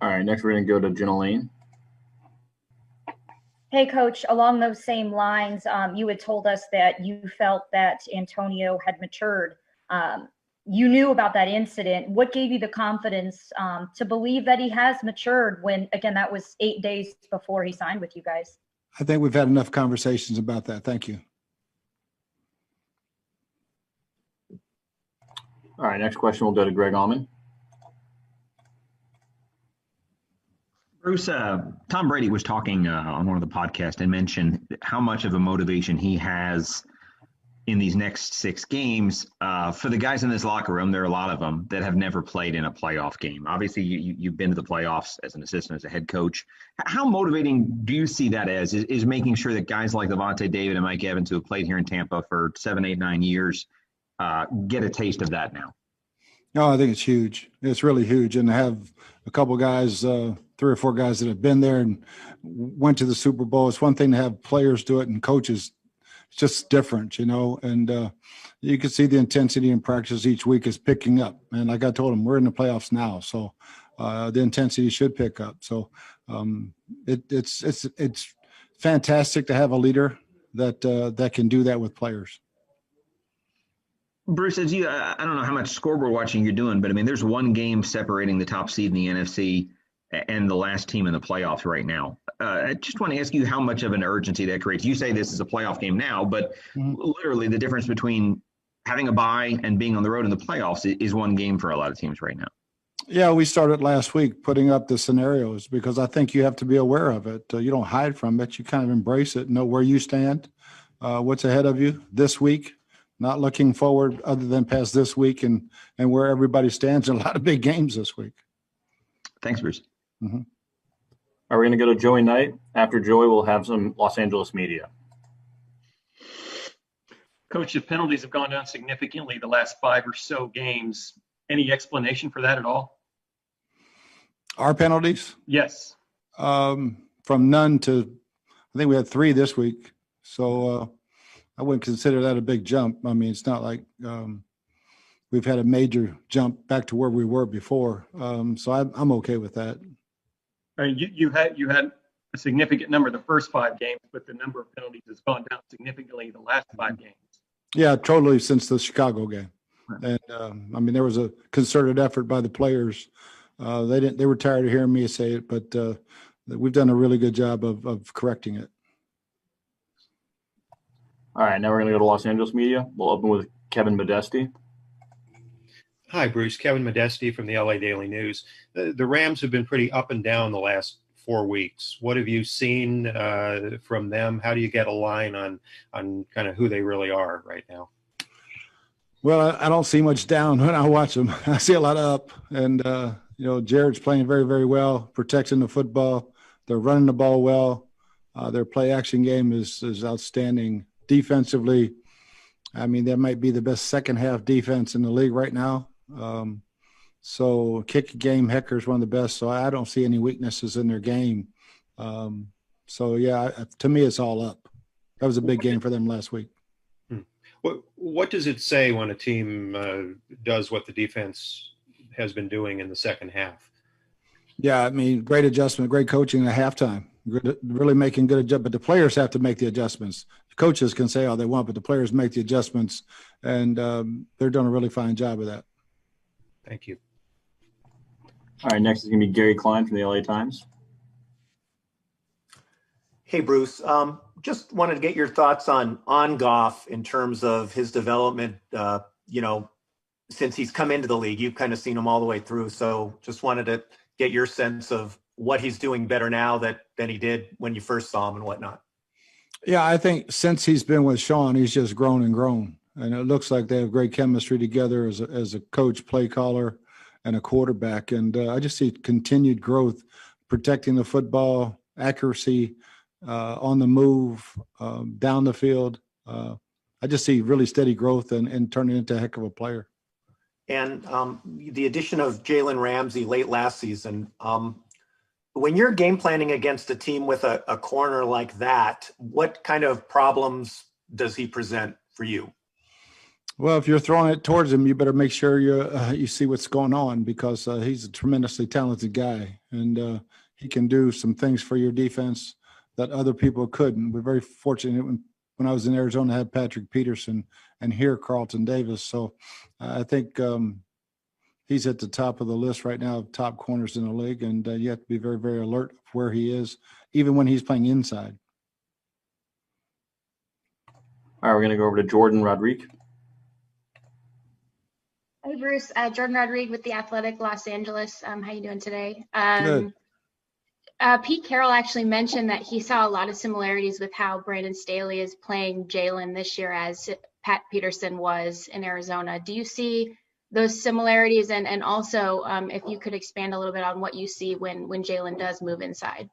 All right, next we're going to go to Jenna Lane. Hey, Coach, along those same lines, you had told us that you felt that Antonio had matured. You knew about that incident. What gave you the confidence to believe that he has matured when, again, that was 8 days before he signed with you guys? I think we've had enough conversations about that. Thank you. All right, next question will go to Greg Allman. Bruce, Tom Brady was talking on one of the podcasts and mentioned how much of a motivation he has in these next 6 games. For the guys in this locker room, there are a lot of them that have never played in a playoff game. Obviously, you've been to the playoffs as an assistant, as a head coach. How motivating do you see that as, is making sure that guys like Levante David and Mike Evans, who have played here in Tampa for 7, 8, 9 years, get a taste of that now? No, I think it's huge. It's really huge. And to have a couple guys, 3 or 4 guys that have been there and went to the Super Bowl, it's one thing to have players do it and coaches. It's just different, and you can see the intensity in practice each week is picking up. And like I told them, we're in the playoffs now. So the intensity should pick up. So it's fantastic to have a leader that can do that with players. Bruce, as you, I don't know how much scoreboard watching you're doing, but I mean, there's one game separating the top seed in the NFC and the last team in the playoffs right now. I just want to ask you how much of an urgency that creates. You say this is a playoff game now, but literally the difference between having a bye and being on the road in the playoffs is one game for a lot of teams right now. Yeah, we started last week putting up the scenarios because I think you have to be aware of it. You don't hide from it. You kind of embrace it, know where you stand, what's ahead of you this week. Not looking forward other than past this week and where everybody stands in a lot of big games this week. Thanks, Bruce. Mm-hmm. Are we going to go to Joey Knight? After Joey, we'll have some Los Angeles media. Coach, the penalties have gone down significantly the last 5 or so games. Any explanation for that at all? Our penalties? Yes. From none to, I think we had 3 this week. So, I wouldn't consider that a big jump. I mean, it's not like we've had a major jump back to where we were before. So I'm okay with that. You had a significant number the first 5 games, but the number of penalties has gone down significantly the last 5 games. Yeah, totally since the Chicago game. And I mean, there was a concerted effort by the players. They were tired of hearing me say it, but we've done a really good job of correcting it. All right, now we're going to go to Los Angeles media. We'll open with Kevin Modesti. Hi, Bruce. Kevin Modesti from the LA Daily News. The Rams have been pretty up and down the last 4 weeks. What have you seen from them? How do you get a line on kind of who they really are right now? Well, I don't see much down when I watch them. I see a lot up. And, Jared's playing very, very well, protecting the football. They're running the ball well. Their play-action game is outstanding. Defensively, I mean, that might be the best second-half defense in the league right now. So kick game, Hecker's one of the best. So I don't see any weaknesses in their game. So, yeah, to me, it's all up. That was a big game for them last week. What does it say when a team does what the defense has been doing in the second half? Yeah, I mean, great adjustment, great coaching at halftime. Really making good adjustments. But the players have to make the adjustments. Coaches can say all they want, but the players make the adjustments, and they're doing a really fine job of that. Thank you. All right, next is going to be Gary Klein from the LA Times. Hey, Bruce. Just wanted to get your thoughts on Goff in terms of his development, since he's come into the league. You've kind of seen him all the way through. So just wanted to get your sense of what he's doing better now than he did when you first saw him and whatnot. Yeah, I think since he's been with Sean, he's just grown and grown. And it looks like they have great chemistry together as a coach, play caller, and a quarterback. And I just see continued growth, protecting the football, accuracy, on the move, down the field. I just see really steady growth and turning into a heck of a player. And the addition of Jalen Ramsey late last season, when you're game planning against a team with a corner like that, what kind of problems does he present for you? Well, if you're throwing it towards him, you better make sure you see what's going on, because he's a tremendously talented guy, and he can do some things for your defense that other people couldn't. We're very fortunate when I was in Arizona, I had Patrick Peterson, and here Carlton Davis. So I think he's at the top of the list right now of top corners in the league, and you have to be very, very alert of where he is, even when he's playing inside. All right, we're going to go over to Jordan Rodriguez. Hey, Bruce. Jordan Rodriguez with The Athletic, Los Angeles. How you doing today? Good. Pete Carroll actually mentioned that he saw a lot of similarities with how Brandon Staley is playing Jalen this year as Pat Peterson was in Arizona. Do you see those similarities? And also, if you could expand a little bit on what you see when Jalen does move inside.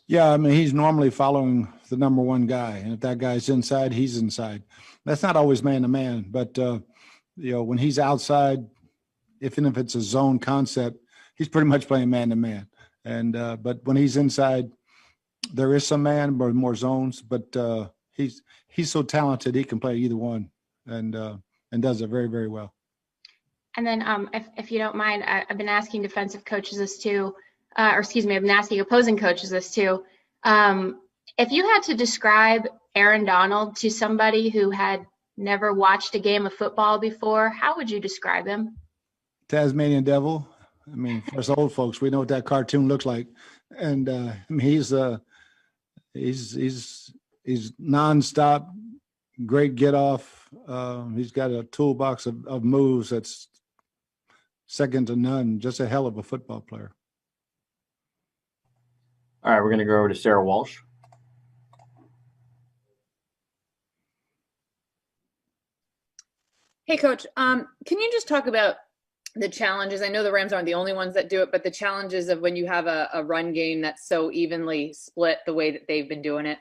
Yeah, I mean, he's normally following the number one guy, and if that guy's inside, he's inside. That's not always man-to-man, but when he's outside, even if it's a zone concept, he's pretty much playing man-to-man. And but when he's inside, there is some man, but more zones. But he's so talented, he can play either one, and does it very, very well. And then, if you don't mind, I've been asking defensive coaches this too. I've been asking opposing coaches this too. If you had to describe Aaron Donald to somebody who had never watched a game of football before, how would you describe him? Tasmanian Devil. I mean, for us old folks, we know what that cartoon looks like, and I mean, he's nonstop, great get off. He's got a toolbox of moves that's second to none. Just a hell of a football player. All right, we're going to go over to Sarah Walsh. Hey, Coach. Can you just talk about the challenges? I know the Rams aren't the only ones that do it, but the challenges of when you have a run game that's so evenly split the way that they've been doing it.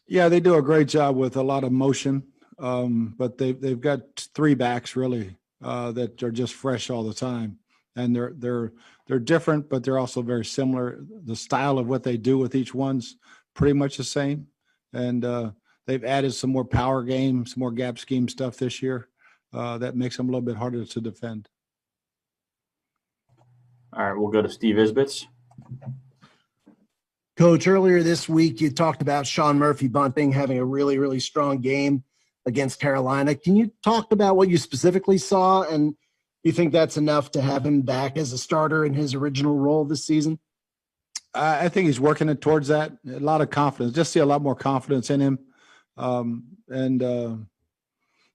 Yeah, they do a great job with a lot of motion, but they've got three backs really that are just fresh all the time, and they're different, but they're also very similar. The style of what they do with each one's pretty much the same, and they've added some more power game, some more gap scheme stuff this year that makes them a little bit harder to defend. All right, we'll go to Steve Isbitz. Coach, earlier this week, you talked about Sean Murphy-Bunting having a really, really strong game against Carolina. Can you talk about what you specifically saw, and you think that's enough to have him back as a starter in his original role this season? I think he's working it towards that. A lot of confidence. Just see a lot more confidence in him. And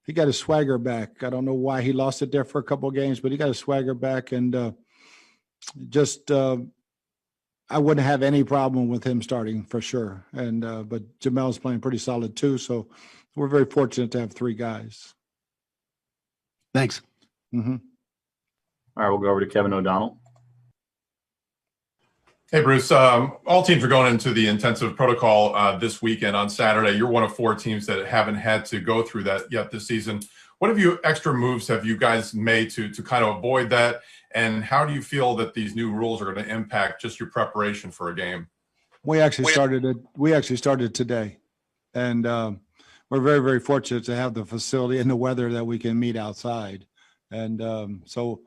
he got his swagger back. I don't know why he lost it there for a couple of games, but he got his swagger back. And I wouldn't have any problem with him starting for sure. And but Jamel's playing pretty solid too. So we're very fortunate to have three guys. Thanks. Mm-hmm. All right, we'll go over to Kevin O'Donnell. Hey, Bruce. All teams are going into the intensive protocol this weekend on Saturday. You're one of four teams that haven't had to go through that yet this season. What extra moves have you guys made to kind of avoid that? And how do you feel that these new rules are going to impact just your preparation for a game? We actually started today, and we're very, very fortunate to have the facility and the weather that we can meet outside. And so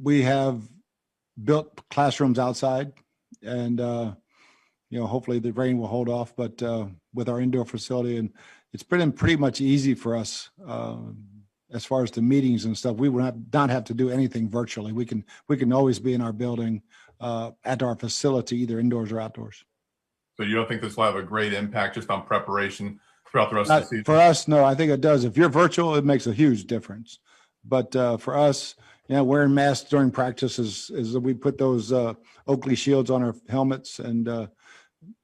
we have built classrooms outside, and hopefully the rain will hold off. But with our indoor facility, and it's been pretty much easy for us as far as the meetings and stuff. We would not have to do anything virtually. We can always be in our building at our facility, either indoors or outdoors. So you don't think this will have a great impact just on preparation throughout the rest of the season? For us, no. I think it does. If you're virtual, it makes a huge difference. But for us, wearing masks during practice is we put those Oakley shields on our helmets, and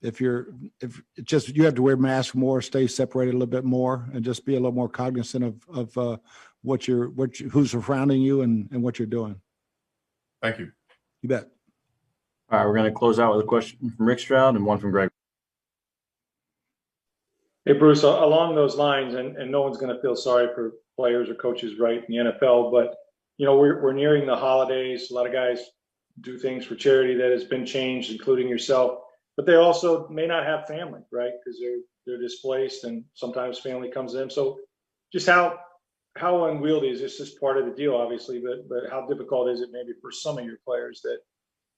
if you have to wear masks more, stay separated a little bit more, and just be a little more cognizant of who's surrounding you and what you're doing. Thank you. You bet. All right, we're going to close out with a question from Rick Stroud and one from Greg. Hey, Bruce, along those lines, and no one's going to feel sorry for players or coaches, right, in the NFL, but we're nearing the holidays. A lot of guys do things for charity that has been changed, including yourself. But they also may not have family, right? Because they're displaced, and sometimes family comes in. So just how unwieldy is this? Just part of the deal, obviously, but how difficult is it maybe for some of your players that,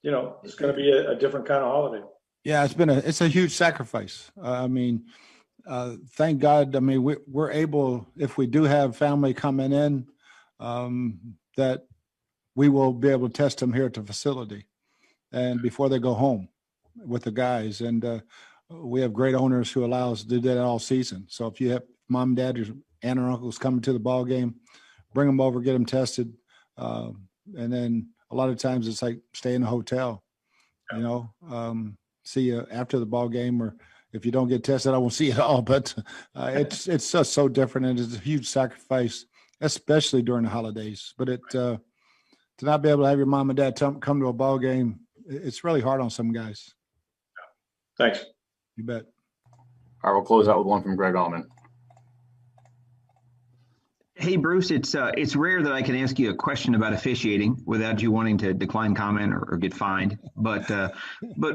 it's going to be a different kind of holiday? Yeah, it's a huge sacrifice. Thank God. I mean, we're able, if we do have family coming in, that we will be able to test them here at the facility and before they go home with the guys. And we have great owners who allow us to do that all season. So if you have mom, dad, or aunt or uncles coming to the ball game, bring them over, get them tested. And then a lot of times it's like stay in a hotel, see you after the ball game, or if you don't get tested, I won't see you at all. But it's just so different, and it's a huge sacrifice, especially during the holidays. But to not be able to have your mom and dad come to a ball game, it's really hard on some guys. Thanks. You bet. All right, we'll close out with one from Greg Allman. Hey, Bruce, it's rare that I can ask you a question about officiating without you wanting to decline comment or get fined. But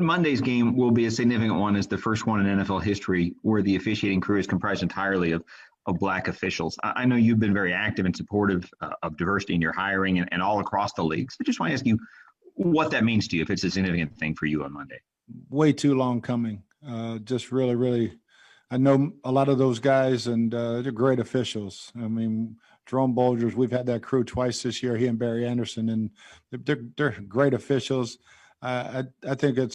Monday's game will be a significant one as the first one in NFL history where the officiating crew is comprised entirely of Black officials. I know you've been very active and supportive of diversity in your hiring and all across the league. So I just want to ask you what that means to you, if it's a significant thing for you on Monday. Way too long coming. Just really, really. I know a lot of those guys, and they're great officials. I mean, Jerome Bolgers, we've had that crew twice this year, he and Barry Anderson, and they're great officials. I think